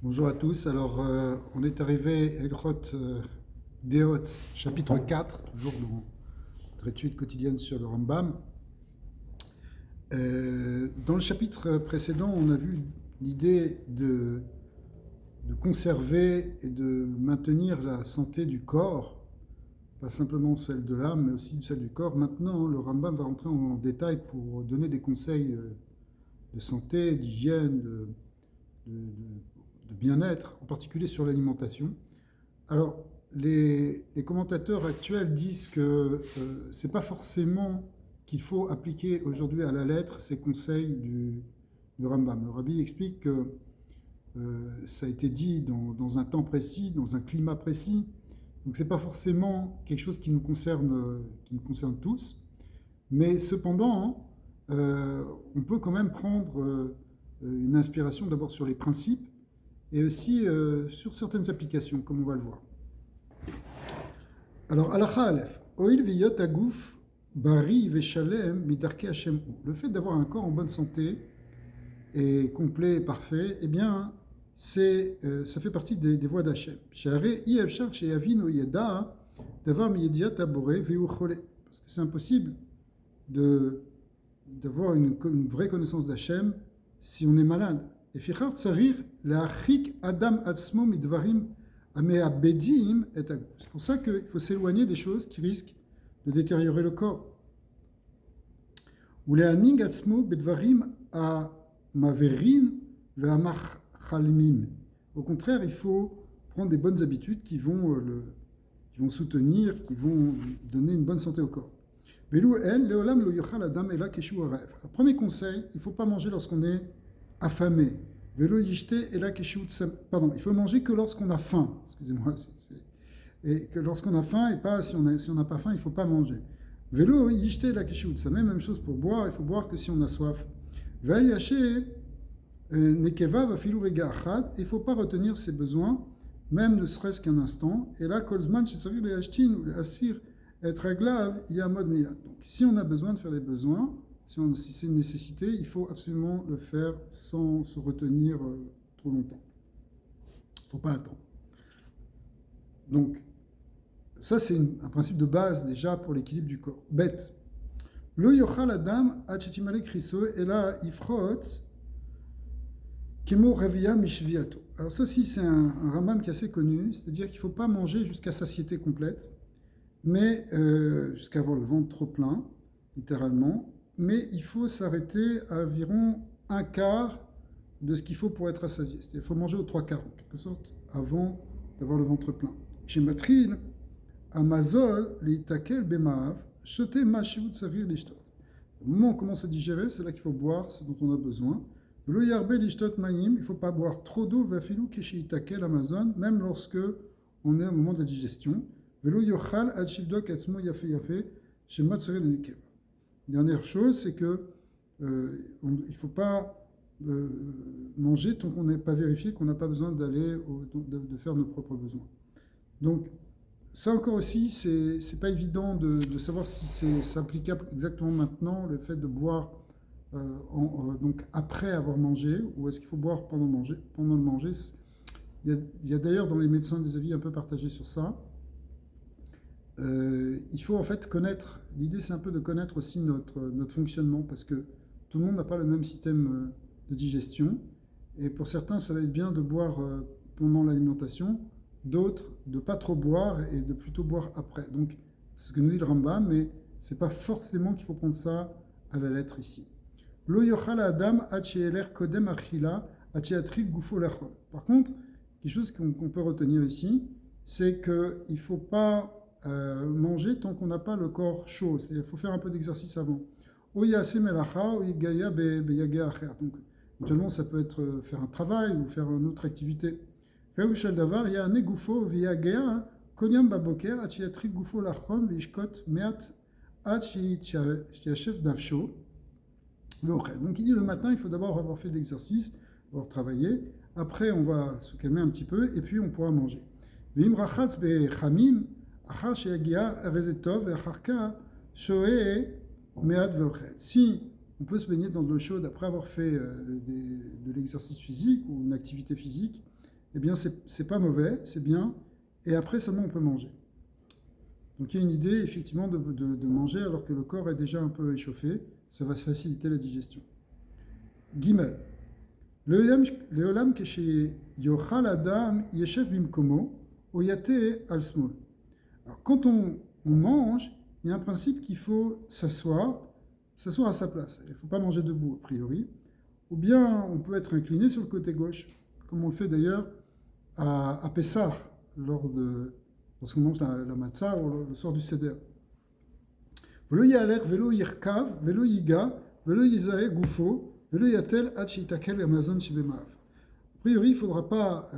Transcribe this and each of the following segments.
Bonjour à tous. Alors, on est arrivé à Ilkhot Deot, chapitre 4, toujours dans notre étude quotidienne sur le Rambam. Dans le chapitre précédent, on a vu l'idée de conserver et de maintenir la santé du corps, pas simplement celle de l'âme, mais aussi celle du corps. Maintenant, le Rambam va rentrer en détail pour donner des conseils de santé, d'hygiène, de- de bien-être, en particulier sur l'alimentation. Alors, les commentateurs actuels disent que c'est pas forcément qu'il faut appliquer aujourd'hui à la lettre ces conseils du Rambam. Le Rabbi explique que ça a été dit dans un temps précis, dans un climat précis, donc c'est pas forcément quelque chose qui nous concerne tous, mais cependant, on peut quand même prendre une inspiration d'abord sur les principes et aussi sur certaines applications, comme on va le voir. Alors, Alacha Aleph, Oil viyot agouf bari veshalem midarke Hashem hu. Le fait d'avoir un corps en bonne santé et complet et parfait, eh bien, ça fait partie des voies d'Hachem. Share i efshar sheyavin yeda davar miyediat abore veu chole. Parce que c'est impossible de d'avoir une vraie connaissance d'Hachem si on est malade. Et fichar tsarir leachik adam atzmo midvarim ameabedim et aguf. C'est pour ça qu'il faut s'éloigner des choses qui risquent de détériorer le corps. Ou leaning atzmo bedvarim amaverin ve'amachalmim. Au contraire, il faut prendre des bonnes habitudes qui vont soutenir, qui vont donner une bonne santé au corps. Le premier conseil, il ne faut pas manger lorsqu'on est affamé. Pardon, il faut manger que lorsqu'on a faim. Excusez-moi. Et que lorsqu'on a faim, et pas si on n'a pas faim, il ne faut pas manger. Même chose pour boire, il faut boire que si on a soif. Il ne faut pas retenir ses besoins, même ne serait-ce qu'un instant. Et là, Kolzman, être aglav, il y a un mode miyad. Donc, si on a besoin de faire les besoins, si c'est une nécessité, il faut absolument le faire sans se retenir trop longtemps. Il ne faut pas attendre. Donc, ça, c'est un principe de base déjà pour l'équilibre du corps. Bête. Le yochal adam achetimale kriso et là ifrot kemo revia mishviato. Alors ça aussi, c'est un Rambam qui est assez connu, c'est-à-dire qu'il ne faut pas manger jusqu'à satiété complète, mais jusqu'à avoir le ventre trop plein, littéralement. Mais il faut s'arrêter à environ un quart de ce qu'il faut pour être rassasié. C'est-à-dire qu'il faut manger aux trois quarts, en quelque sorte, avant d'avoir le ventre plein. Chez Matril, Amazol, l'itakel bemav, shote mashivut savir l'ishtot. Au moment où on commence à digérer, c'est là qu'il faut boire ce dont on a besoin. Le yarbe l'ishtot manim, il ne faut pas boire trop d'eau, vafilou keshi itakel Amazon, même lorsque on est au moment de la digestion. Velo yochal ad shivdok atzmo yafe yafe, chez Matsari le Nekev. Dernière chose, c'est que il ne faut pas manger tant qu'on n'est pas vérifié qu'on n'a pas besoin de faire nos propres besoins. Donc, ça encore aussi, c'est pas évident de savoir si c'est applicable exactement maintenant, le fait de boire donc après avoir mangé, ou est-ce qu'il faut boire pendant le manger. Il y a d'ailleurs dans les médecins des avis un peu partagés sur ça. Il faut en fait connaître, l'idée c'est un peu de connaître aussi notre fonctionnement, parce que tout le monde n'a pas le même système de digestion, et pour certains ça va être bien de boire pendant l'alimentation, d'autres de pas trop boire et de plutôt boire après. Donc c'est ce que nous dit le Rambam, mais c'est pas forcément qu'il faut prendre ça à la lettre ici. Lo yochal adam kodem achila gufo lachol. Par contre, quelque chose qu'on peut retenir ici, c'est qu'il ne faut pas manger tant qu'on n'a pas le corps chaud. Il faut faire un peu d'exercice avant. Donc, éventuellement, ça peut être faire un travail ou faire une autre activité. Il y a un égoufo via guerre, konyam baboker, achiatri goufo lachon, vishkot meat, achiachef nafsho. Donc, il dit le matin, il faut d'abord avoir fait de l'exercice, avoir travaillé. Après, on va se calmer un petit peu et puis on pourra manger. Vim rachatz bechamim. Si on peut se baigner dans de l'eau chaude après avoir fait de l'exercice physique ou une activité physique, eh bien, c'est pas mauvais, c'est bien, et après seulement on peut manger. Donc il y a une idée effectivement de manger alors que le corps est déjà un peu échauffé, ça va faciliter la digestion. Gimel. Leolam keshe yochal adam yeshev bimkomo oyate al smol. Alors quand on mange, il y a un principe qu'il faut s'asseoir à sa place. Il ne faut pas manger debout a priori. Ou bien on peut être incliné sur le côté gauche, comme on le fait d'ailleurs à Pessah, lorsqu'on mange la matzah ou le soir du Seder. Velo yaler, velo yirkav, velo yiga, velo yizae gufo, velo yatel ad sheitakel amazon shebemav. A priori, il ne faudra pas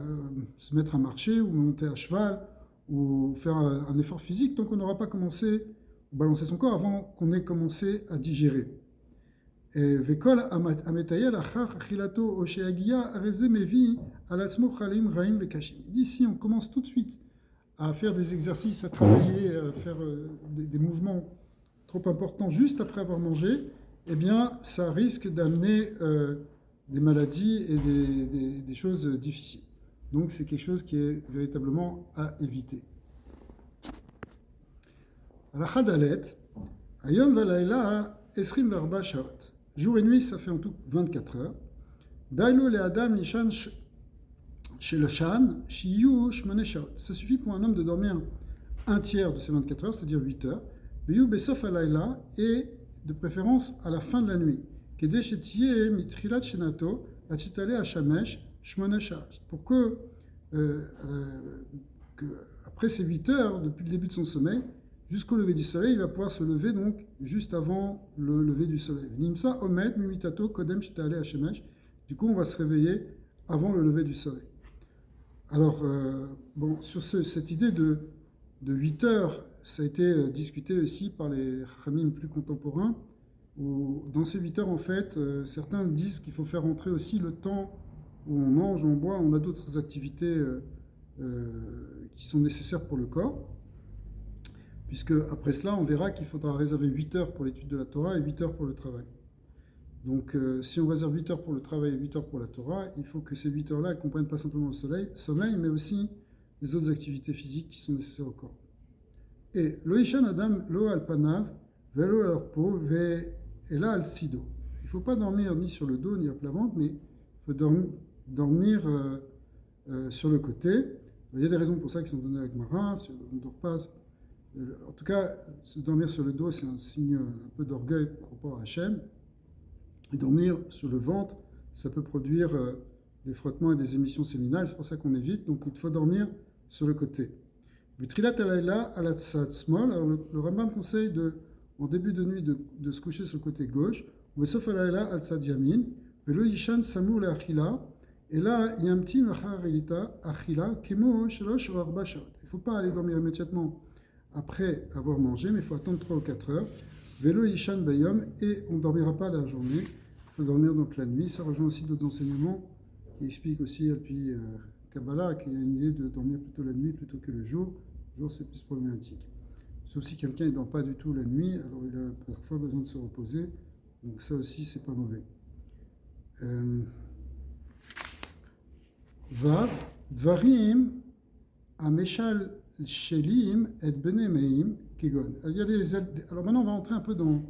se mettre à marcher ou monter à cheval ou faire un effort physique tant qu'on n'aura pas commencé à balancer son corps avant qu'on ait commencé à digérer. וכל המטייל אחר אכילתו או שהגיע הרי זה מביא על עצמו חיים רעים וקשים. Ici, on commence tout de suite à faire des exercices, à travailler, à faire des mouvements trop importants juste après avoir mangé, eh bien, ça risque d'amener des maladies et des choses difficiles. Donc, c'est quelque chose qui est véritablement à éviter. Halakha Dalet, Hayom v'layla 24 shaot. Jour et nuit, ça fait en tout 24 heures. Dailo le adam nishan sheloshan shiyu shmane shaot. Ça suffit pour un homme de dormir un tiers de ces 24 heures, c'est-à-dire 8 heures. Veyu besof alayla, et de préférence à la fin de la nuit. Kede shetiye mitrilat shenato achitale hashamesh shmane shaot. Pour que après ces 8 heures, depuis le début de son sommeil, jusqu'au lever du soleil, il va pouvoir se lever donc juste avant le lever du soleil. Nimsa omed mimitato kodem shitale hashemesh. Du coup, on va se réveiller avant le lever du soleil. Alors, sur cette idée de 8 heures, ça a été discuté aussi par les Khamim plus contemporains, où dans ces 8 heures, en fait, certains disent qu'il faut faire entrer aussi le temps où on mange, on boit, on a d'autres activités qui sont nécessaires pour le corps. Puisque après cela, on verra qu'il faudra réserver 8 heures pour l'étude de la Torah et 8 heures pour le travail. Donc si on réserve 8 heures pour le travail et 8 heures pour la Torah, il faut que ces 8 heures-là, elles comprennent pas simplement le sommeil, mais aussi les autres activités physiques qui sont nécessaires au corps. Et lo ishan adam lo al panav, velo al orpo, ve ela al sido. Il ne faut pas dormir ni sur le dos ni à plat ventre, mais il faut dormir sur le côté. Il y a des raisons pour ça qui sont données avec Marin, on ne dort pas. En tout cas, se dormir sur le dos, c'est un signe un peu d'orgueil par rapport à Hachem. Et dormir sur le ventre, ça peut produire des frottements et des émissions séminales, c'est pour ça qu'on évite. Donc il faut dormir sur le côté. Butrilat alayla alatsat small. Alors le Rambam conseille en début de nuit de se coucher sur le côté gauche. Vesof alayla altsat yamin. Velo yishan samur le achila. Et là, il y a un petit macharilita achila kemo shalosh ou arba shaot. Il ne faut pas aller dormir immédiatement après avoir mangé, mais il faut attendre 3 ou 4 heures. Velo yishan bayom, et on ne dormira pas la journée. Il faut dormir donc la nuit. Ça rejoint aussi d'autres enseignements qui expliquent aussi, et puis Kabbalah, qu'il y a une idée de dormir plutôt la nuit plutôt que le jour. Le jour, c'est plus problématique. Sauf si quelqu'un ne dort pas du tout la nuit, alors il a parfois besoin de se reposer. Donc ça aussi, c'est pas mauvais. Vav, dvarim, ameshal shelim et benemeim kigon. Alors maintenant, on va entrer un peu dans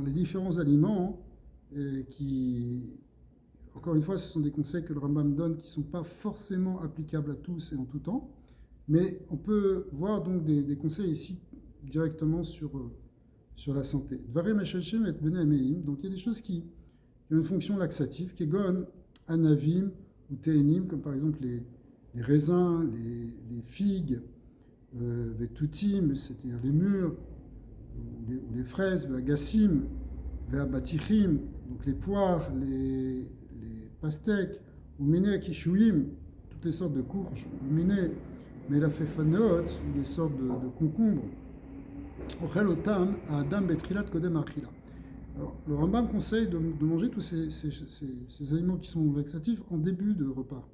les différents aliments qui, encore une fois, ce sont des conseils que le Rambam donne qui ne sont pas forcément applicables à tous et en tout temps, mais on peut voir donc des conseils ici directement sur la santé. Dvarim Hashashim et Benemeim, donc il y a des choses qui ont une fonction laxative, Kegon, Anavim ou Tehenim, comme par exemple les raisins, les figues, les tutim, c'est-à-dire les mûres, ou les fraises, les agassim, les abatichim, donc les poires, les pastèques, ou mene akishouim, toutes les sortes de courges, ou mene melafefanot, ou les sortes de concombres. Ochel otam adam betrilat kodem achila. Alors, le Rambam conseille de manger tous ces aliments qui sont laxatifs en début de repas.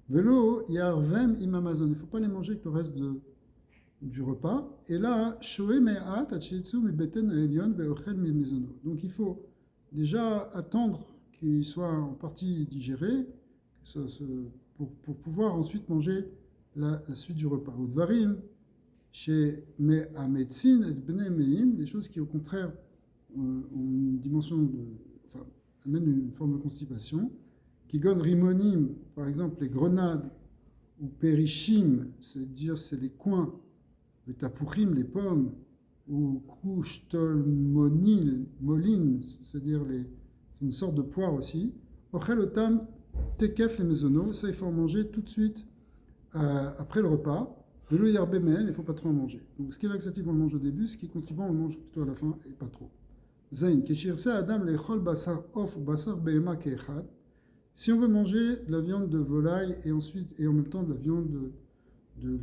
Velo yarvem imamazon, il ne faut pas les manger avec le reste du repas. Et là, shoe me'at achitsu mi beten elion ve'ochel mi mezono. Donc il faut déjà attendre qu'ils soient en partie digérés, qu'ils pour pouvoir ensuite manger la suite du repas. Ou dvarim, chez Me'ametzin et Bnei Me'im, des choses qui au contraire ont une dimension enfin, amènent une forme de constipation. Qui gon rimonim, par exemple les grenades, ou périshim, c'est-à-dire c'est les coins, les tapouchim, les pommes, ou kruchtolmonil, molin, c'est-à-dire c'est une sorte de poire aussi. Ochel otam tekef les mesonos, ça il faut en manger tout de suite après le repas. De l'eau yarbemel, il ne faut pas trop en manger. Donc ce qui est laxatif, on le mange au début, ce qui est constipant, on le mange plutôt à la fin et pas trop. Zain, keshirse adam lechol basar of ou basar behema keechad. Si on veut manger de la viande de volaille et ensuite et en même temps de la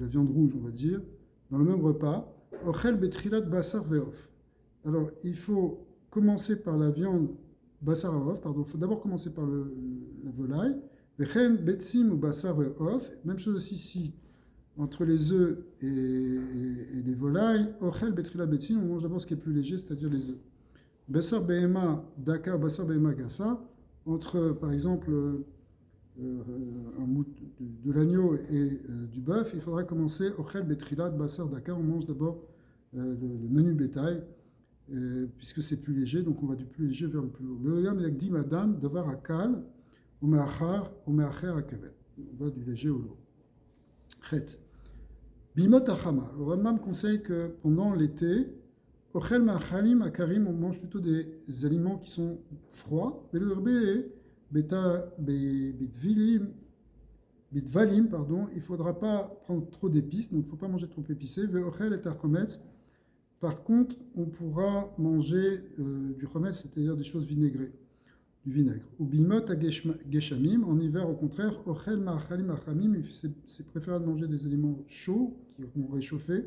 viande rouge, on va dire, dans le même repas, ochel betrilat basar veof. Alors il faut commencer par la viande basar veof, pardon, il faut d'abord commencer par la volaille. Vechen betsim ou basar veof. Même chose aussi ici entre les œufs et les volailles. Ochel betrilat betsim, on mange d'abord ce qui est plus léger, c'est-à-dire les œufs. Basar behema daka, basar behema gassa. Entre, par exemple, de l'agneau et du bœuf, il faudra commencer Ochel Betrilat Basar Daka. On mange d'abord le menu bétail, puisque c'est plus léger, donc on va du plus léger vers le plus lourd. Le Yam Yagdi Madame, Devar Akal, Umeachar, Umeacher Akavet. On va du léger au lourd. Chet. Bimot Achama. Le Rambam conseille que pendant l'été, Ochel Ma'achalim Akarim, on mange plutôt des aliments qui sont froids. Et le herbé beta bitvalim, il ne faudra pas prendre trop d'épices, donc il ne faut pas manger trop épicé. Ve'ochel et tachometz. Par contre, on pourra manger du chometz, c'est-à-dire des choses vinaigrées, du vinaigre. Ou bimot à geshamim, en hiver au contraire, ochel ma'achalim achamim, c'est préférable de manger des aliments chauds qui vont réchauffer.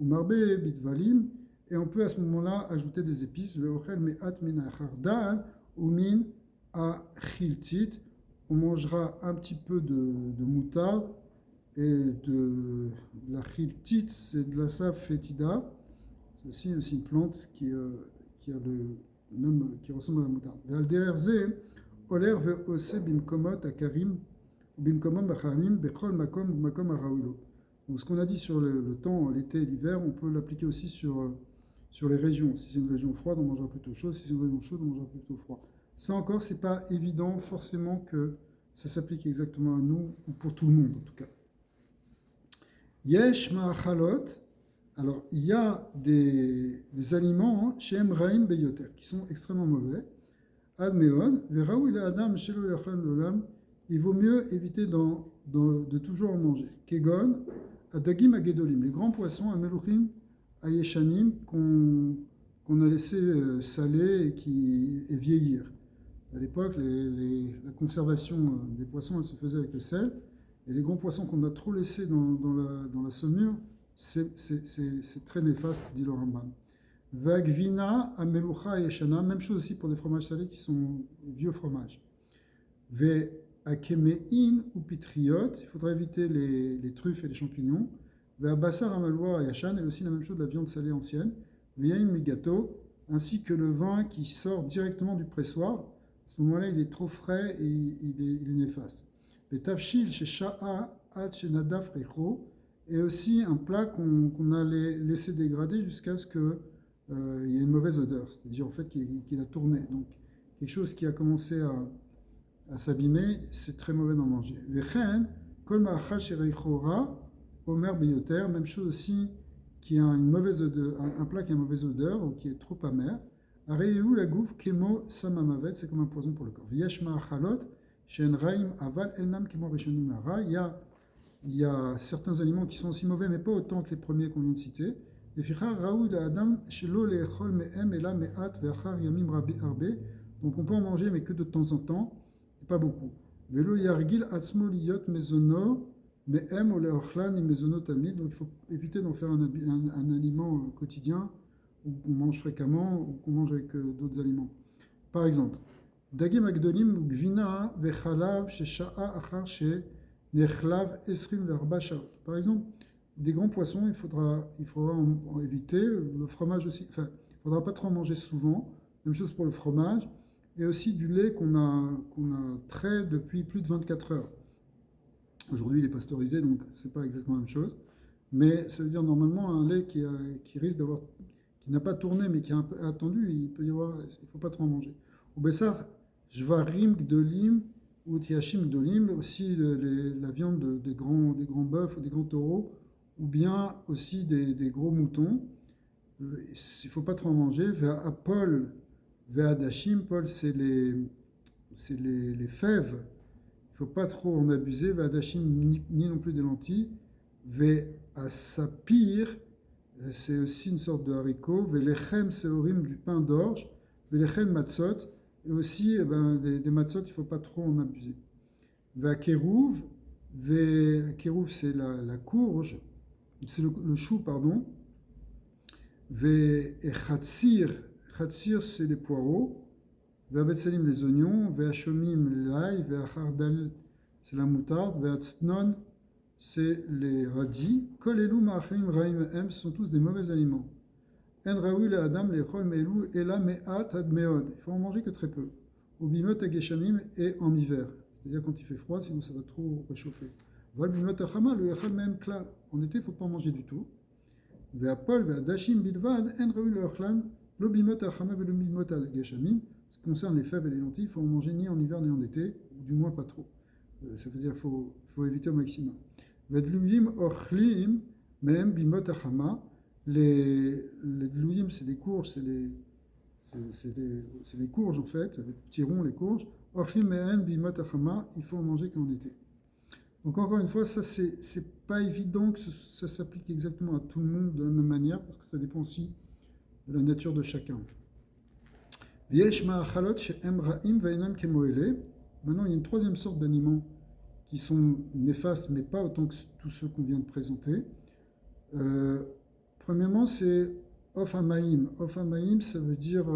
Ou marbe bitvalim. Et on peut à ce moment-là ajouter des épices. Ve'ochel me'at min achardan ou min achiltit. On mangera un petit peu de moutarde et de la chiltit, c'est de la save fétida. C'est aussi une plante qui ressemble à la moutarde. Ve'alderze oler ve'ose bimkomot akarim bimkomom bachamim bechol makom makom araoulo. Donc ce qu'on a dit sur le temps, l'été et l'hiver, on peut l'appliquer aussi sur les régions. Si c'est une région froide, on mangera plutôt chaud. Si c'est une région chaude, on mangera plutôt froid. Ça encore, c'est pas évident forcément que ça s'applique exactement à nous, ou pour tout le monde en tout cas. Yesh ma'achalot. Alors, il y a des aliments chez Emraim Beyoter qui sont extrêmement mauvais. Admeon, Veraou il a Adam, Shelo Lechlan Lolam. Il vaut mieux éviter de toujours en manger. Kegon, Adagim Agedolim, les grands poissons, Ameluchim, Ayeshanim, qu'on a laissé saler et vieillir. À l'époque, la conservation des poissons, elle se faisait avec le sel. Et les grands poissons qu'on a trop laissés dans la saumure, c'est très néfaste, dit le Rambam. Vagvina, Amelucha et Shana, même chose aussi pour des fromages salés qui sont vieux fromages. Ve Akemein ou Pitriot, il faudra éviter les truffes et les champignons. Ve Abassar Amalwa et Yashan, et aussi la même chose de la viande salée ancienne. Ve Yain Migato, ainsi que le vin qui sort directement du pressoir. À ce moment-là, il est trop frais et il est néfaste. Ve Tavshil chez Sha'a, Ad chez Nadaf Recho, et aussi un plat qu'on a laissé dégrader jusqu'à ce qu'il y ait une mauvaise odeur, c'est-à-dire en fait qu'il a tourné. Donc quelque chose qui a commencé à s'abîmer, c'est très mauvais d'en manger. Vechen, kol ma'achal shereichora, omer beyoter, même chose aussi qui a une mauvaise odeur, un plat qui a une mauvaise odeur ou qui est trop amer. Areu la gouf kemo samamavet, c'est comme un poison pour le corps. V'yesh ma'achalot shen raim aval enam kemo rishonim lara. Il y a certains aliments qui sont aussi mauvais, mais pas autant que les premiers qu'on vient de citer. Et fichar raoud adam shelo leechol me'em ela me'at ve'achar yamim rabi arbe. Donc on peut en manger, mais que de temps en temps, et pas beaucoup. Velo yargil atzmo liyot mezono me'em ole ochlan et mezono tamid. Donc il faut éviter d'en faire un aliment quotidien, ou qu'on mange fréquemment, ou qu'on mange avec d'autres aliments. Par exemple, dagim agdolim gvina vechalav shesha'a achar she nechlav esrim verba shaot. Par exemple, des grands poissons, il faudra en éviter. Le fromage aussi, enfin, il ne faudra pas trop en manger souvent. Même chose pour le fromage. et aussi du lait qu'on a trait depuis plus de 24 heures. Aujourd'hui, il est pasteurisé, donc c'est pas exactement la même chose. Mais ça veut dire normalement un lait qui risque d'avoir, qui n'a pas tourné mais qui a un peu attendu, il peut y avoir, il faut pas trop en manger. Au Bessar, Jvarim Gdolim ou Tiashim Gdolim, aussi la viande des grands bœufs ou des grands taureaux, ou bien aussi des gros moutons. Il ne faut pas trop en manger. Vers Paul, vers Dashim, Paul c'est les fèves. Il ne faut pas trop en abuser. Vers Dashim, ni non plus des lentilles. Vers Sapir, c'est aussi une sorte de haricot. Velechem seorim, du pain d'orge. Velechem matzot, et aussi des matzot, il ne faut pas trop en abuser. Vekerouv, c'est la courge, c'est le chou, pardon. Vechatzir, chatzir c'est les poireaux. Ve'abetsalim, les oignons. Ve'ashomim, l'ail. Ve'achardal, c'est la moutarde. Ve'atznon, c'est les radis. Kol elu ma'achlim ra'im em, ce sont tous des mauvais aliments. En raoui le adam les chol me'elu ela me'at ad me'od. Il faut en manger que très peu. Au bimot ageshamim, et en hiver. C'est-à-dire quand il fait froid, sinon ça va trop réchauffer. Val bimot achama le yachal me'em klal. En été, il ne faut pas en manger du tout. Ve'apol ve'adashim bilvad en raoui le achlan le bimot achama ve le bimot ageshamim. Ce qui concerne les fèves et les lentilles, il faut en manger ni en hiver ni en été, ou du moins pas trop. Ça veut dire qu'il faut éviter au maximum. Vedluyim ochlim me'em bimot achama. Les dlouyim, c'est des courges, c'est les courges en fait, les petits ronds, les courges. Orchim me'en bimot achama, il faut en manger qu'en été. Donc encore une fois, ça c'est pas évident que ça s'applique exactement à tout le monde de la même manière, parce que ça dépend aussi de la nature de chacun. V'yesh ma'achalot she'em ra'im ve'enam kemoele. Maintenant, il y a une troisième sorte d'aliments qui sont néfastes, mais pas autant que tous ceux qu'on vient de présenter. Premièrement, c'est Ofamaïm. Ofamaïm, ça veut dire,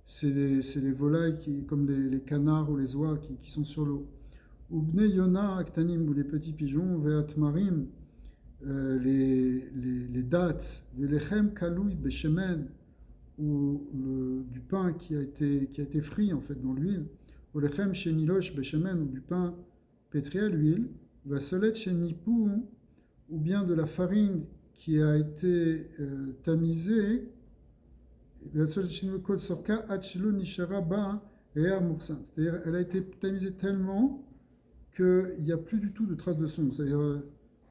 c'est les volailles, comme les canards ou les oies qui sont sur l'eau. Ou Bnei Yona Aktanim, ou les petits pigeons, Ve'atmarim, les dattes, Ve'lechem Kaloui Beshemen, ou du pain qui a été frit en fait dans l'huile, ou Lechem Shenilosh Beshemen, ou du pain pétri à l'huile, Ve'solet Shenipou, ou bien de la farine qui a été tamisée, c'est-à-dire elle a été tamisée tellement qu'il n'y a plus du tout de traces de son. C'est-à-dire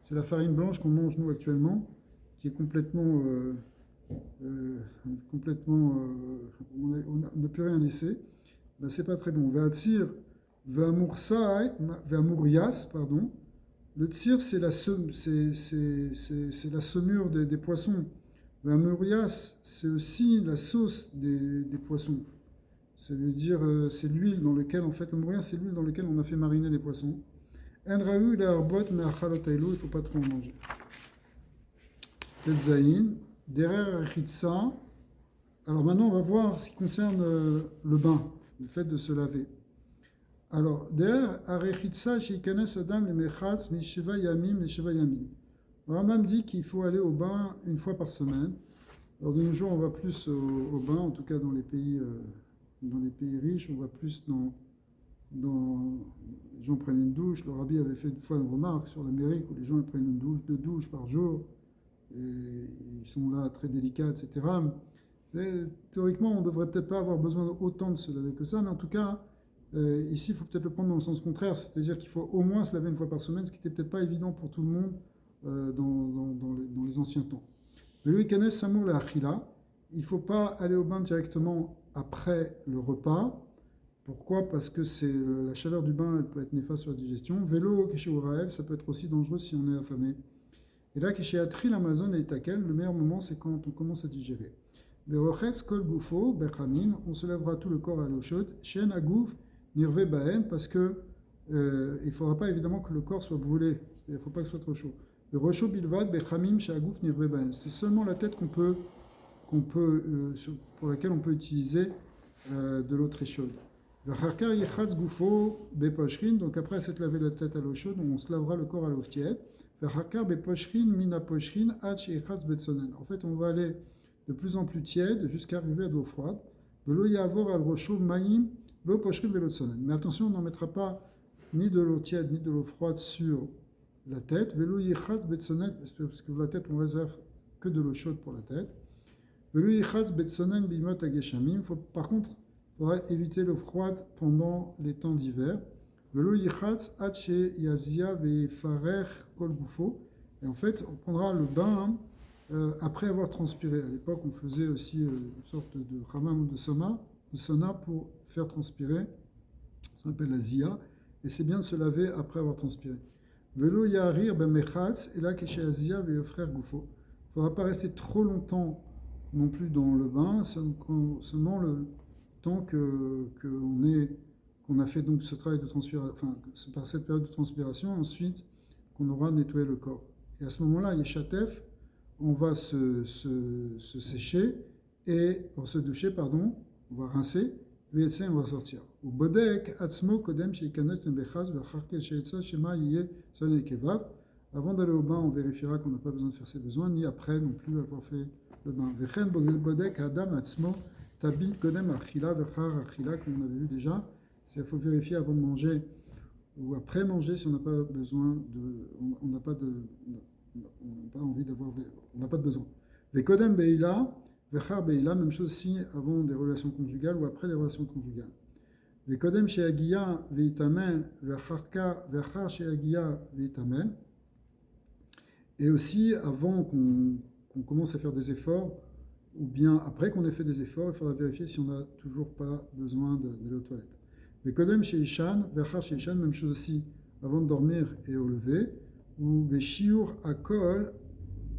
c'est la farine blanche qu'on mange nous actuellement, qui est complètement, on n'a plus rien laissé. Ben, c'est pas très bon. Ve'atzir, ve'amourias, pardon. Le tsir, c'est la saumure des poissons. La murias, c'est aussi la sauce des poissons. Ça veut dire, c'est l'huile dans laquelle, en fait, le murias, c'est l'huile dans laquelle on a fait mariner les poissons. En rahu la arbot me achalotailu, il ne faut pas trop en manger. Tetzaïn, derrière rechitsa. Alors maintenant, on va voir ce qui concerne le bain, le fait de se laver. Alors, derrière, Arechitsa, Shikanes Adam, les Mechas, Misheva Yamim, les Sheva Yamim. Le Rambam dit qu'il faut aller au bain une fois par semaine. Alors, de nos jours, on va plus au bain, en tout cas dans les pays riches, on va plus les gens prennent une douche. Le Rabbi avait fait une fois une remarque sur l'Amérique où les gens prennent deux douches par jour. Et ils sont là très délicats, etc. Théoriquement, on ne devrait peut-être pas avoir besoin autant de se laver que ça, mais en tout cas, ici, il faut peut-être le prendre dans le sens contraire, c'est-à-dire qu'il faut au moins se laver une fois par semaine, ce qui n'était peut-être pas évident pour tout le monde dans les anciens temps. Mais lui, Kanes Samour la Achila, il ne faut pas aller au bain directement après le repas. Pourquoi? Parce que la chaleur du bain, elle peut être néfaste sur la digestion. Vélo, Keshe Uraev, ça peut être aussi dangereux si on est affamé. Et là, Keshe Atri, l'Amazon et Takel, le meilleur moment, c'est quand on commence à digérer. Verochetz Kol Gufo, Bechamim, on se lèvera tout le corps à l'eau chaude. Shen Agouf, Nirve Baen, parce que il ne faudra pas évidemment que le corps soit brûlé. Il ne faut pas que ce soit trop chaud. Le Rocho Bilvad, Bechamim, Shagouf, Nirve Baen. C'est seulement la tête pour laquelle on peut utiliser de l'eau très chaude. Vacharkar Yechatz Gufo, Beposhrin, donc après s'être lavé la tête à l'eau chaude, on se lavera le corps à l'eau tiède. Vacharkar Beposhrin, Mina Poshrin, Hach Yechatz Betsonen. En fait, on va aller de plus en plus tiède jusqu'à arriver à l'eau froide. Velo Yavor al Rocho Maïm, l'eau pocherim velot sonen. Mais attention, on n'en mettra pas ni de l'eau tiède ni de l'eau froide sur la tête. Velo yichatz betsonen, parce que la tête, on réserve que de l'eau chaude pour la tête. Velo yichatz betsonen bimot ageshamim. Par contre, il faudra éviter l'eau froide pendant les temps d'hiver. Velo yichatz ad she yazia vefarer kol gufo. Et en fait, on prendra le bain après avoir transpiré. À l'époque, on faisait aussi une sorte de hammam ou de sauna pour faire transpirer. Ça s'appelle la zia. Et c'est bien de se laver après avoir transpiré. Velo yarir ben mechatz et là keshe yazia vefarer gufo. Il ne faudra pas rester trop longtemps non plus dans le bain, seulement le temps qu'on a fait donc ce travail de transpiration, enfin, par cette période de transpiration, ensuite qu'on aura nettoyé le corps. Et à ce moment-là, Yeshatef, on va se sécher et on se doucher, pardon, on va rincer, et on va sortir. Au bodek atzmo kodem sheikanet nbechaz v'acharke sheitza shema yiye son kevav. Avant d'aller au bain, on vérifiera qu'on n'a pas besoin de faire ses besoins, ni après non plus avoir fait le bain. Vechen bodek adam atzmo tabil kodem achila v'char achila, comme on avait vu déjà. Il faut vérifier avant de manger ou après manger si on n'a pas besoin on n'a pas envie d'avoir, on n'a pas de besoin. Les kodem beila, vechar beila, même chose si avant des relations conjugales ou après les relations conjugales. Les kodem sheagia veitamen, vecharka vechar sheagia veitamen. Et aussi avant qu'on commence à faire des efforts, ou bien après qu'on ait fait des efforts, il faudra vérifier si on n'a toujours pas besoin d'aller aux toilettes. Mais Kodem chez Ishan, Verchar chez Ishan, même chose aussi avant de dormir et au lever, ou Beshiur Akol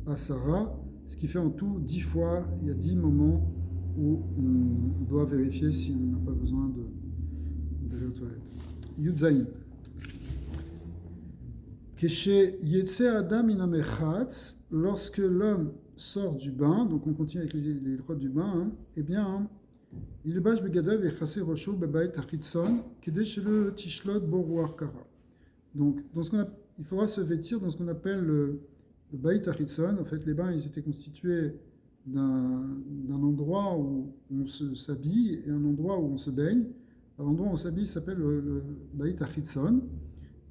Asara, ce qui fait en tout 10 fois, il y a 10 moments où on doit vérifier si on n'a pas besoin d'aller aux toilettes. Yudzaïn. Keshe Yetze Adam Inamechatz, lorsque l'homme sort du bain, donc on continue avec les droits du bain, eh bien, il bâche begadav et chassé rocho bebaït achitson, kedesh le tishlot boruar kara. Donc, il faudra se vêtir dans ce qu'on appelle le baït achitson. En fait, les bains, ils étaient constitués d'un endroit où on s'habille et un endroit où on se baigne. L'endroit où on s'habille s'appelle le baït achitson,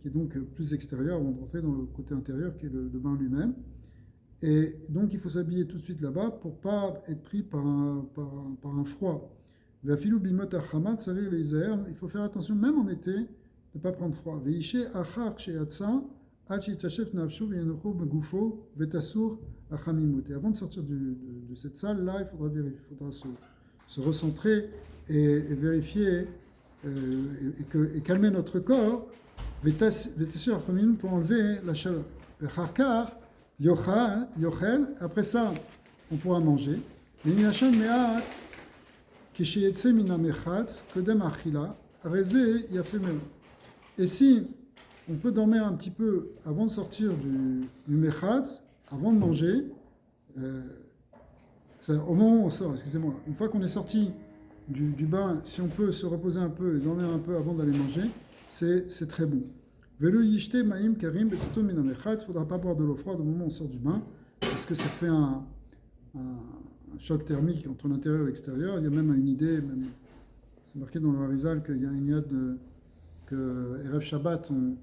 qui est donc plus extérieur avant de rentrer dans le côté intérieur, qui est le bain lui-même. Et donc, il faut s'habiller tout de suite là-bas pour ne pas être pris par un froid. Il faut faire attention, même en été, de ne pas prendre froid. Et avant de sortir de cette salle-là, il faudra se recentrer et vérifier et calmer notre corps pour enlever la chaleur. Yochel, après ça, on pourra manger. Et si on peut dormir un petit peu avant de sortir du mechatz, avant de manger, au moment où on sort, excusez-moi, une fois qu'on est sorti du bain, si on peut se reposer un peu et dormir un peu avant d'aller manger, c'est très bon. Velo yishte ma'im karim betziton min hamechatz, il ne faudra pas boire de l'eau froide au moment où on sort du bain, parce que ça fait un choc thermique entre l'intérieur et l'extérieur. Il y a même une idée, c'est marqué dans le Harizal qu'il y a une yad que Erev Shabbat, on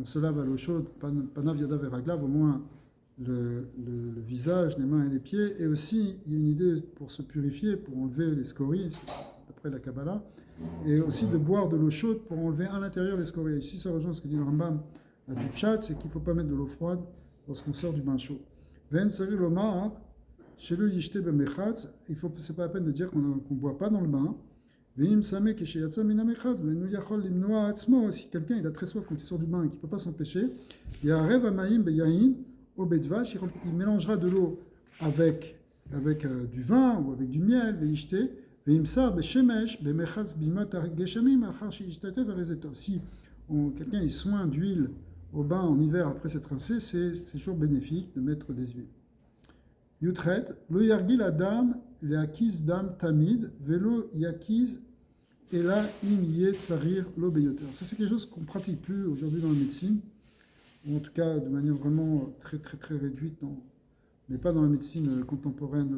se lave à l'eau chaude, panav yadav veraglav, au moins le visage, les mains et les pieds. Et aussi, il y a une idée pour se purifier, pour enlever les scories, d'après la Kabbalah, et aussi de boire de l'eau chaude pour enlever à l'intérieur les scories. Ici, ça rejoint ce que dit le Rambam à Dupchat, c'est qu'il ne faut pas mettre de l'eau froide lorsqu'on sort du bain chaud. Ven sari lomar, chez le yishte bemechatz, c'est pas la peine de dire qu'on ne boit pas dans le bain. Veim same keshe yatsa min hamechatz, venu yachol limnoa atzmo, si quelqu'un il a très soif quand il sort du bain et qu'il ne peut pas s'empêcher, yarev amaim beyahin, au bedvash, il mélangera de l'eau avec du vin ou avec du miel, veishte. Si quelqu'un est soin d'huile au bain en hiver après s'être rincé, c'est toujours bénéfique de mettre des huiles. Yutret, lo yargil adam le akiz dam tamid, velo yakiz et la im yet sarir lo beyoter. Ça, c'est quelque chose qu'on ne pratique plus aujourd'hui dans la médecine, ou en tout cas de manière vraiment très très très réduite, mais pas dans la médecine contemporaine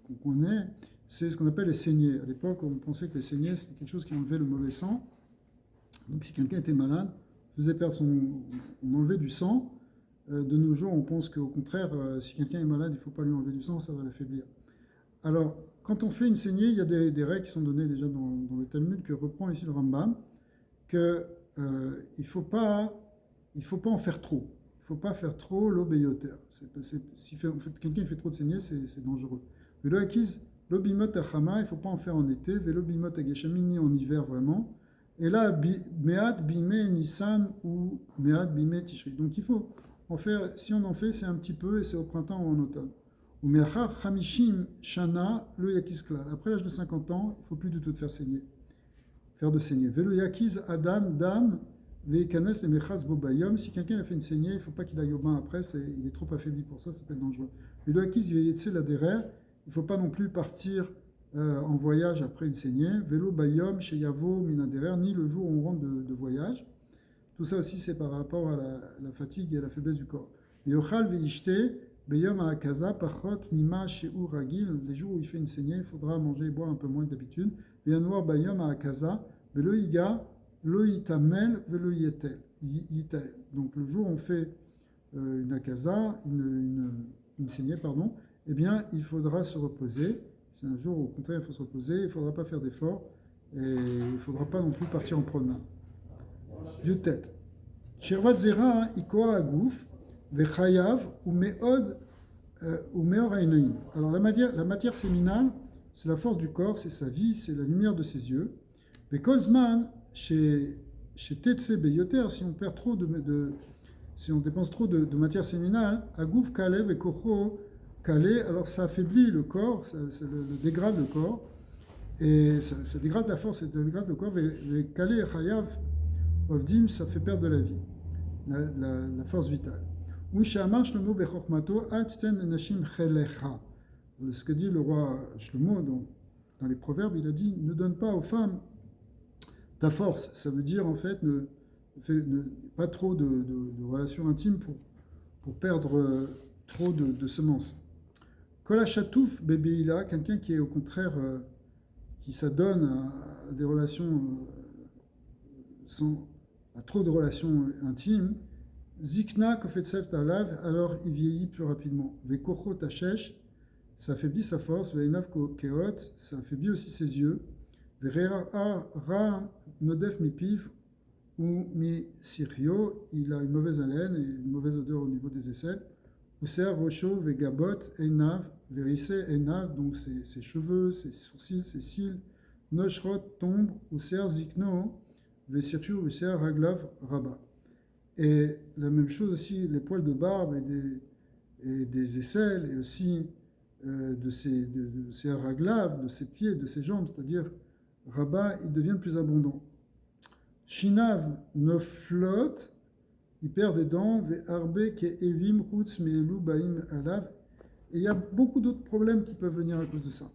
qu'on connaît. c'est ce qu'on appelle les saignées. À l'époque, on pensait que les saignées, c'était quelque chose qui enlevait le mauvais sang. Donc si quelqu'un était malade, faisait perdre on enlevait du sang. De nos jours, on pense qu'au contraire, si quelqu'un est malade, il ne faut pas lui enlever du sang, ça va l'affaiblir. Alors, quand on fait une saignée, il y a des règles qui sont données déjà dans le Talmud que reprend ici le Rambam, que il ne faut pas en faire trop. Il ne faut pas faire trop l'obéyoter. Si en fait, quelqu'un fait trop de saignée, c'est dangereux. Velo akiz, l'obimot achama, il ne faut pas en faire en été. Velo bimot ageshami, ni en hiver vraiment. Et là, me'at bime Nissan ou me'at bime Tishri. Donc il faut en faire, si on en fait, c'est un petit peu et c'est au printemps ou en automne. Ou me'achar chamishim shana le yakiz klal. Après l'âge de 50 ans, il ne faut plus du tout faire de saignée. Velo yakiz adam dam veikanes le mechaz bobayom. Si quelqu'un a fait une saignée, il ne faut pas qu'il aille au bain après, il est trop affaibli pour ça, ça peut être dangereux. Velo yakiz veyetse la derer. Il ne faut pas non plus partir en voyage après une saignée, vélo bayom chez Yavo minaderer, ni le jour où on rentre de voyage. Tout ça aussi, c'est par rapport à la fatigue et à la faiblesse du corps. Yochal veishte beyom akaza pachot mima chez uragil. Les jours où il fait une saignée, il faudra manger et boire un peu moins que d'habitude. Yanoir bayom akaza velo iga lo itamel velo yetel. Donc le jour où on fait une akaza, une saignée, pardon, eh bien, il faudra se reposer. C'est un jour où, au contraire, il faut se reposer, il ne faudra pas faire d'efforts, et il ne faudra pas non plus partir en promenade. Yutet. Shervat zera ikoa agouf, vechayav, ou meod, ou meor ainaim. Alors, la matière séminale, c'est la force du corps, c'est sa vie, c'est la lumière de ses yeux. Mais Kozman, chez Tetse Beyoter, si on perd trop si on dépense trop de matière séminale, agouf, kalev et kocho, calé, alors ça affaiblit le corps, ça dégrade le corps, et ça dégrade la force, ça dégrade le corps, et calé et chayav, ovdim, ça fait perdre de la vie, la force vitale. Ou shamar shlomo bechokmato atzten enashim chelecha. Ce que dit le roi Shlomo dans les proverbes, il a dit, ne donne pas aux femmes ta force. Ça veut dire en fait, pas trop de relations intimes pour perdre trop de semences. Kolachatouf Bebeila, quelqu'un qui est au contraire, qui s'adonne à des relations, à trop de relations intimes, Zikna Kofetsev Talav, alors il vieillit plus rapidement. Vekocho Tachesh, ça affaiblit sa force. Veinav Keot, ça affaiblit aussi ses yeux. Verera Ra Nodef Mipiv ou Mi Sirio, il a une mauvaise haleine et une mauvaise odeur au niveau des aisselles. User Rocho Vegabot Enav, Verise Enav, donc ses cheveux, ses sourcils, ses cils. Noshrot tombe, User Zikno, Vesirtu User Raglav Rabat. Et la même chose aussi, les poils de barbe et des aisselles, et aussi de ses raglaves, de ses pieds, de ses jambes, c'est-à-dire Rabat, ils deviennent plus abondants. Shinav Noflot, il perd des dents, Ve'arbe ke evim chutz me'elu ba'im alav. Et il y a beaucoup d'autres problèmes qui peuvent venir à cause de ça.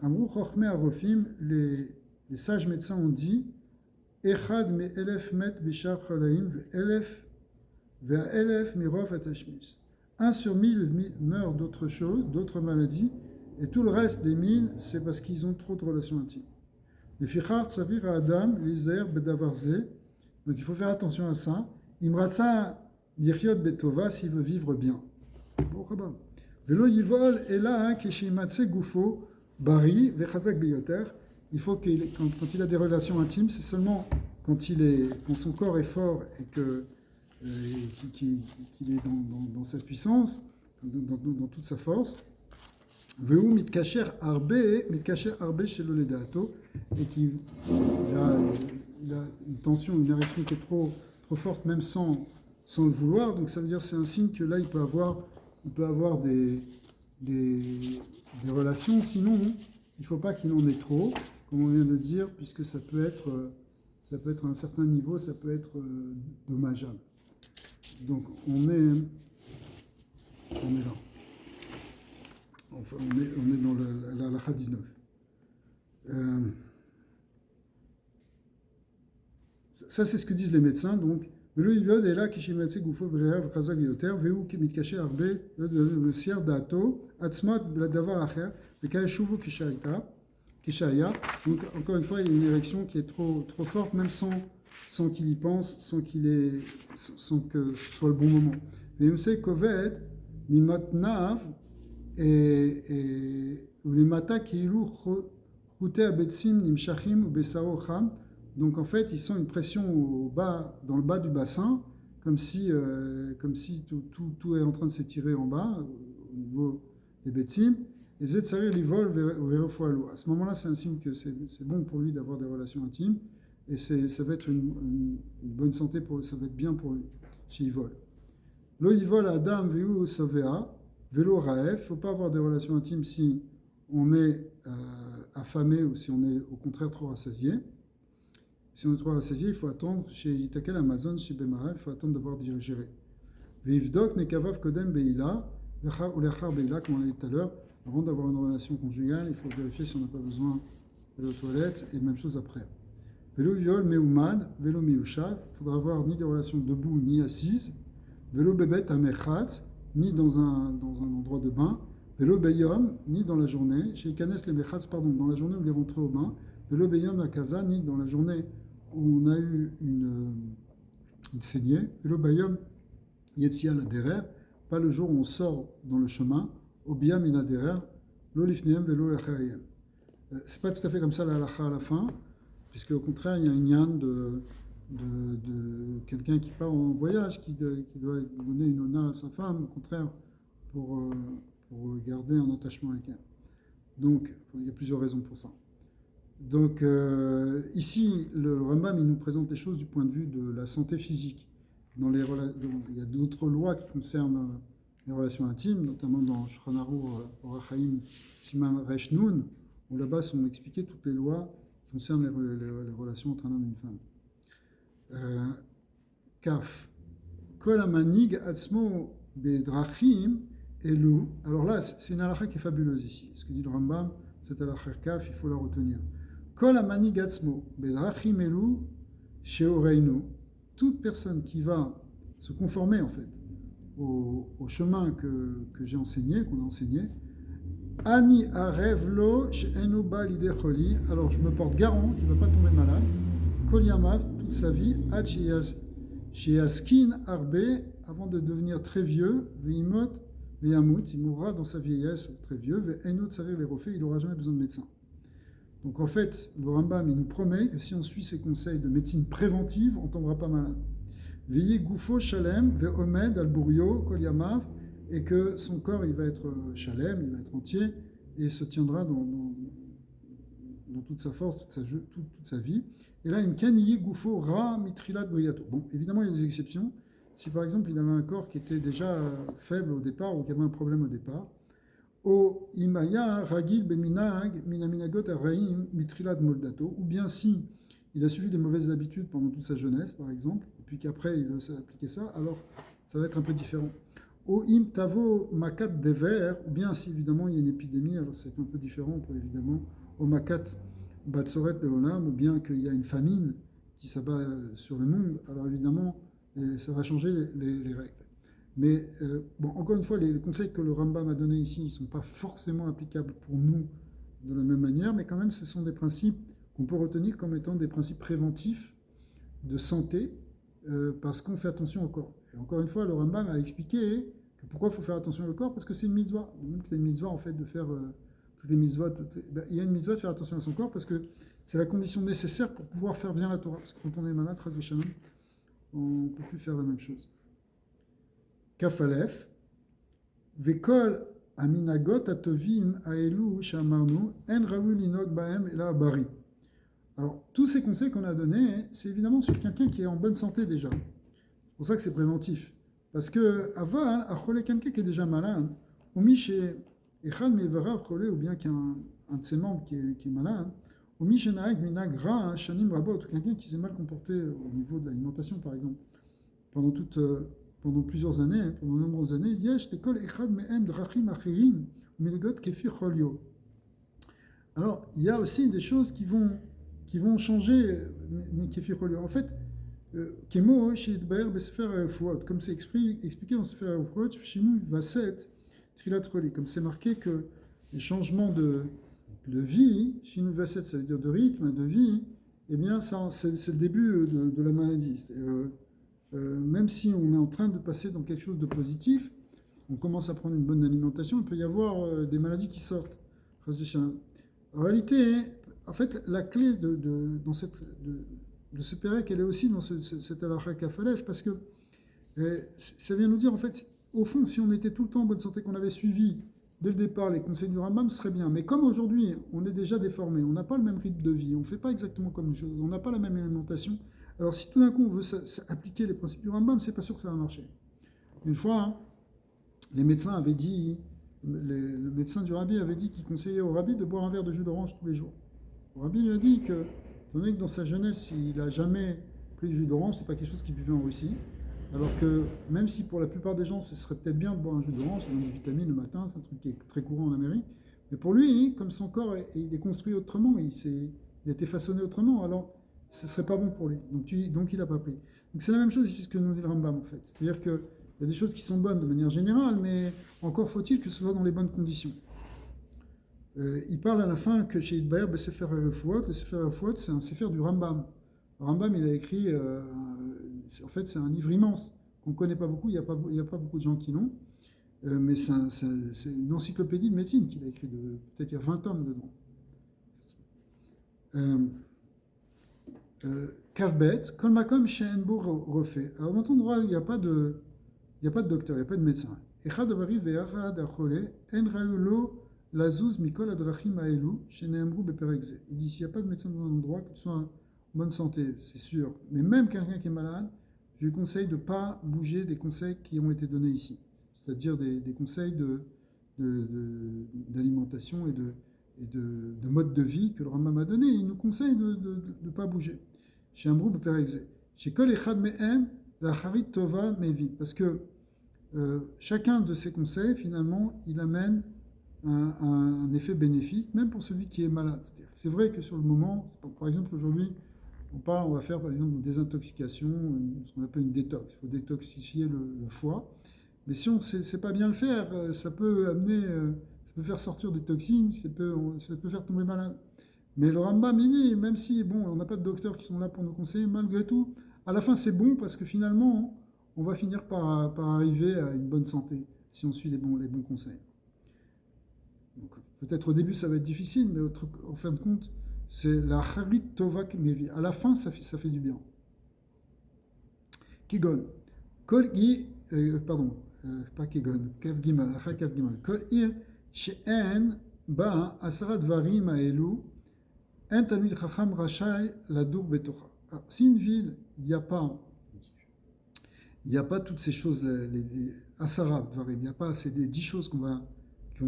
Amrou chochmei arofim, les sages médecins ont dit, Echad me elef met bishar chalaim, ve'elef mirov atashmis. 1 sur 1000 meurt d'autres choses, d'autres maladies, et tout le reste des 1000, c'est parce qu'ils ont trop de relations intimes. Les fichar tsavir adam, lizer bedavarze, donc il faut faire attention à ça. Imratsa yiriot betova, s'il veut vivre bien. Bon, rabat. Velo yivol est là, keshimatse gufo, bari, vechazak biyoter. Il faut qu'il, quand il a des relations intimes, c'est seulement quand son corps est fort et qu'il est dans sa puissance, dans toute sa force. Veu mitkacher arbe chez l'oledato, et qu'il a une tension, une érection qui est trop forte, même sans le vouloir. Donc ça veut dire que c'est un signe que là, il peut avoir des relations. Sinon, il ne faut pas qu'il en ait trop, comme on vient de dire, puisque ça peut être à un certain niveau, ça peut être dommageable. Donc on est là. Enfin, on est dans la halakha 19. Ça, c'est ce que disent les médecins. Donc, ולא יביוד אלא כשימצא גופו בריאה וחזק יותר, והוא מתקשה הרבה למסייר דעתו עצמת לדבר אחר, וכאלה שובו כשהיה. Donc encore une fois, il y a une érection qui est trop forte, même sans qu'il y pense, sans que ce soit le bon moment. ואם זה כובד ממתניו ולמטה כאילו חוטי הביצים נמשכים ובשרו חם. Donc en fait, il sent une pression dans le bas du bassin, comme si tout est en train de s'étirer en bas, au niveau des bétim. Et Zetsarir l'ivol verofoalo. À ce moment-là, c'est un signe que c'est bon pour lui d'avoir des relations intimes, et ça va être une bonne santé, ça va être bien pour lui, chez Ivol. Lo Ivol Adam veu savea, velo raef. Il ne faut pas avoir des relations intimes si on est affamé ou si on est au contraire trop rassasié. Si on est trop rassasié, il faut attendre chez Itakel Amazon, chez Bemara, il faut attendre d'avoir digéré. Vivdok nekavav kodem beila, ou lechar beila, comme on a dit tout à l'heure, avant d'avoir une relation conjugale, il faut vérifier si on n'a pas besoin d'aller aux toilettes, et même chose après. Velo viol meumad, velo miushav, il faudra avoir ni des relations debout ni assises. Velo bebet amechatz, ni dans un endroit de bain. Velo beyom, ni dans la journée. Chez Ikanes les mechatz, pardon, dans la journée où il est rentré au bain. Velo beyom la kaza, ni dans la journée où on a eu une saignée. Velo beyom yetsia la derer, pas le jour où on sort dans le chemin. Obiam in la derer, lo lifneem velo lachariem. C'est pas tout à fait comme ça la halacha à la fin, puisque au contraire, il y a une yann de quelqu'un qui part en voyage, qui doit donner une ona à sa femme, au contraire, pour garder un attachement avec elle. Donc, il y a plusieurs raisons pour ça. Donc, ici, le Rambam, il nous présente les choses du point de vue de la santé physique. Il y a d'autres lois qui concernent les relations intimes, notamment dans Shulchan Aruch Orach Chaim Siman Resh Nun, où là-bas sont expliquées toutes les lois qui concernent les relations entre un homme et une femme. Kaf. Kol amanig atzmo bedrachim elu. Alors là, c'est une halakha qui est fabuleuse ici. Ce que dit le Rambam, cette halakha kaf, il faut la retenir. Kol amanig atzmo bedrachim elu sheoreinu. Toute personne qui va se conformer en fait au chemin que j'ai enseigné, qu'on a enseigné, ani arevlo she'enu ba lidei choli. Alors je me porte garant qu'il ne va pas tomber malade. Kol yamav, toute sa vie, ad she'askin arbe, avant de devenir très vieux, ve'imot ve'yamut, il mourra dans sa vieillesse très vieux, ve'enu tsarir les refais, il n'aura jamais besoin de médecin. Donc en fait, le Rambam il nous promet que si on suit ses conseils de médecine préventive, on ne tombera pas malade. Veillez goufo shalem ve'omed al burio kol yamav, et que son corps il va être shalem, il va être entier et se tiendra dans toute sa force, toute sa vie. Et là, une kaniye goufo ra mitrilat briato. Bon, évidemment, il y a des exceptions. Si par exemple, il avait un corps qui était déjà faible au départ ou qui avait un problème au départ, o imaya ragil beminag minaminagot araim mitrilat moldato, ou bien si il a suivi des mauvaises habitudes pendant toute sa jeunesse, par exemple, et puis qu'après il veut s'appliquer ça, alors ça va être un peu différent. O im tavo makat dever, ou bien si évidemment il y a une épidémie, alors c'est un peu différent, on peut évidemment au makat batsoret leolam, ou bien qu'il y a une famine qui s'abat sur le monde, alors évidemment ça va changer les règles. Mais bon, encore une fois, les conseils que le Rambam a donnés ici ne sont pas forcément applicables pour nous de la même manière, mais quand même ce sont des principes qu'on peut retenir comme étant des principes préventifs de santé, parce qu'on fait attention au corps. Et encore une fois, le Rambam a expliqué que pourquoi il faut faire attention au corps, parce que c'est une mitzvah. Donc c'est une mitzvah en fait de faire toutes les mitzvahs. Il y a une mitzvah de faire attention à son corps, parce que c'est la condition nécessaire pour pouvoir faire bien la Torah. Parce que quand on est malade, on ne peut plus faire la même chose. Kafalef, Vekol aminagot atovim aelu shamarnu en raoul inog baem ela bari. Alors, tous ces conseils qu'on a donnés, c'est évidemment sur quelqu'un qui est en bonne santé déjà. C'est pour ça que c'est préventif. Parce que, aval, achole quelqu'un qui est déjà malade, ou miché, echad mevara achole, ou bien qu'un de ses membres qui est malade, ou miché naeg minag ra shanim rabot, ou quelqu'un qui s'est mal comporté au niveau de l'alimentation, par exemple, pendant plusieurs années, pendant de nombreuses années, yesh tekol echad mehem drachim achirim, milgot kefi cholio. Alors, il y a aussi des choses qui vont changer kefi cholio. En fait, Kemo, chez Idber, Besefer Fouad, comme c'est expliqué dans Sefer Fouad, chez nous, Vaset, Trilat Roli, comme c'est marqué que les changements de vie, chez nous, Vaset, ça veut dire de rythme, de vie, eh bien, ça, c'est le début de la maladie. Même si on est en train de passer dans quelque chose de positif, on commence à prendre une bonne alimentation, il peut y avoir des maladies qui sortent. En réalité, en fait, la clé de ce Pérec, elle est aussi dans cet Alakha Kafalef, parce que ça vient nous dire, en fait, au fond, si on était tout le temps en bonne santé, qu'on avait suivi dès le départ les conseils du Rambam, ce serait bien. Mais comme aujourd'hui, on est déjà déformé, on n'a pas le même rythme de vie, on ne fait pas exactement comme les choses, on n'a pas la même alimentation. Alors si tout d'un coup on veut appliquer les principes du Rambam, c'est pas sûr que ça va marcher. Une fois, hein, les médecins avaient dit, le médecin du rabbi avait dit qu'il conseillait au rabbi de boire un verre de jus d'orange tous les jours. Le rabbi lui a dit que, étant donné que dans sa jeunesse, il n'a jamais pris de jus d'orange, c'est pas quelque chose qu'il buvait en Russie. Alors que même si pour la plupart des gens, ce serait peut-être bien de boire un jus d'orange, ça donne des vitamines le matin, c'est un truc qui est très courant en Amérique. Mais pour lui, comme son corps il est construit autrement, il a été façonné autrement, alors ce ne serait pas bon pour lui. Donc il n'a pas pris. Donc c'est la même chose ici, ce que nous dit le Rambam en fait. C'est-à-dire qu'il y a des choses qui sont bonnes de manière générale, mais encore faut-il que ce soit dans les bonnes conditions. Il parle à la fin que chez Idbaer, le Sefer Refuot, c'est un Sefer du Rambam. Le Rambam, il a écrit, en fait, c'est un livre immense qu'on ne connaît pas beaucoup, il n'y a pas beaucoup de gens qui l'ont, mais c'est une encyclopédie de médecine qu'il a écrit, peut-être il y a 20 tomes dedans. Kavbet, Kolmakom Shehenbo refait. Alors dans ton droit, il n'y a pas de docteur, il n'y a pas de médecin. Echad avari ve'achad achole, en rayulo lazuz mikol adrachim aelu, sheneemru beperekze. Il dit s'il n'y a pas de médecin dans un endroit, que tu sois en bonne santé, c'est sûr. Mais même quelqu'un qui est malade, je lui conseille de ne pas bouger des conseils qui ont été donnés ici. C'est-à-dire des conseils d'alimentation et de mode de vie que le Rambam a donné. Il nous conseille de ne pas bouger. Chez Amrou Beperekze. Chez Kol Echad Mehem, la Harit Tova Mevi. Parce que chacun de ces conseils, finalement, il amène un effet bénéfique, même pour celui qui est malade. C'est vrai que sur le moment, par exemple aujourd'hui, on va faire par exemple une désintoxication, ce qu'on appelle une détox. Il faut détoxifier le foie. Mais si on ne sait pas bien le faire, ça peut faire sortir des toxines, ça peut faire tomber malade. Mais le Rambam, il dit, même si on n'a pas de docteurs qui sont là pour nous conseiller, malgré tout, à la fin c'est bon parce que finalement, on va finir par arriver à une bonne santé si on suit les bons conseils. Donc, peut-être au début ça va être difficile, mais en fin de compte, c'est la Harit Tovak Mevi. À la fin, ça fait du bien. Kigon. Pas Kigon. Kav Gimal. Kav Gimal. Kol ir she'en ba asara dvarim aelu en tamid chacham rachai ladur betocha. Si une ville, il n'y a pas toutes ces choses, les asara dvarim, il n'y a pas ces 10 choses qu'on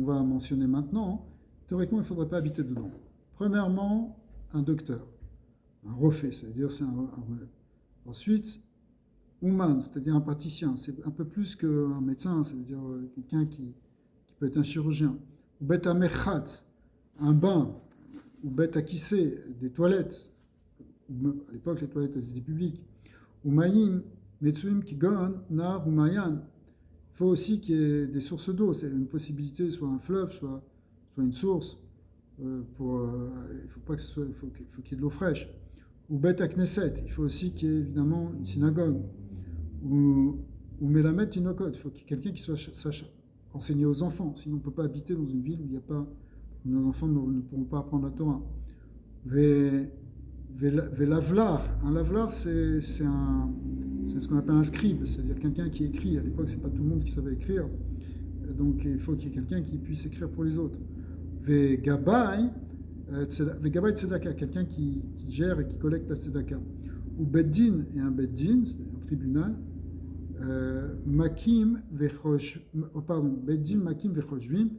va mentionner maintenant, théoriquement, il ne faudrait pas habiter dedans. Premièrement, un docteur, un refait, c'est-à-dire c'est un remède. Ensuite, Ouman, c'est-à-dire un praticien, c'est un peu plus qu'un médecin, c'est-à-dire quelqu'un qui peut être un chirurgien. Ou bet amechatz, un bain, ou bet akissé, des toilettes. À l'époque, les toilettes étaient publiques. Ou mayim, metsuim kigon, nar ou mayan. Il faut aussi qu'il y ait des sources d'eau, c'est une possibilité, soit un fleuve, soit une source. Il faut pas que il faut qu'il y ait de l'eau fraîche. Ou Bet Knesset, il faut aussi qu'il y ait évidemment une synagogue. Ou Melamed Tinokot, il faut qu'il y ait quelqu'un qui sache enseigner aux enfants. Sinon, on ne peut pas habiter dans une ville où il n'y a pas, nos enfants ne pourront pas apprendre la Torah. Lavlar, un lavlar, c'est ce qu'on appelle un scribe, c'est-à-dire quelqu'un qui écrit. À l'époque, c'est pas tout le monde qui savait écrire, donc il faut qu'il y ait quelqu'un qui puisse écrire pour les autres. Vegabai tzedaka, quelqu'un qui gère et qui collecte la tzedaka. Ou beddin, et un beddin, c'est un tribunal. Beddin makim vechoshvim,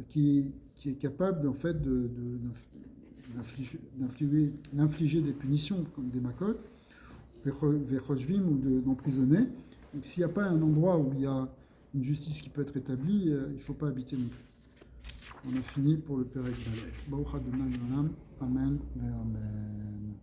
qui est capable en fait d'infliger des punitions comme des makotes, vechoshvim, ou d'emprisonner. Donc s'il n'y a pas un endroit où il y a une justice qui peut être établie, il ne faut pas habiter non plus. On a fini pour le Pérec Balek. Baruch Adonai Olam. Amen. Amen.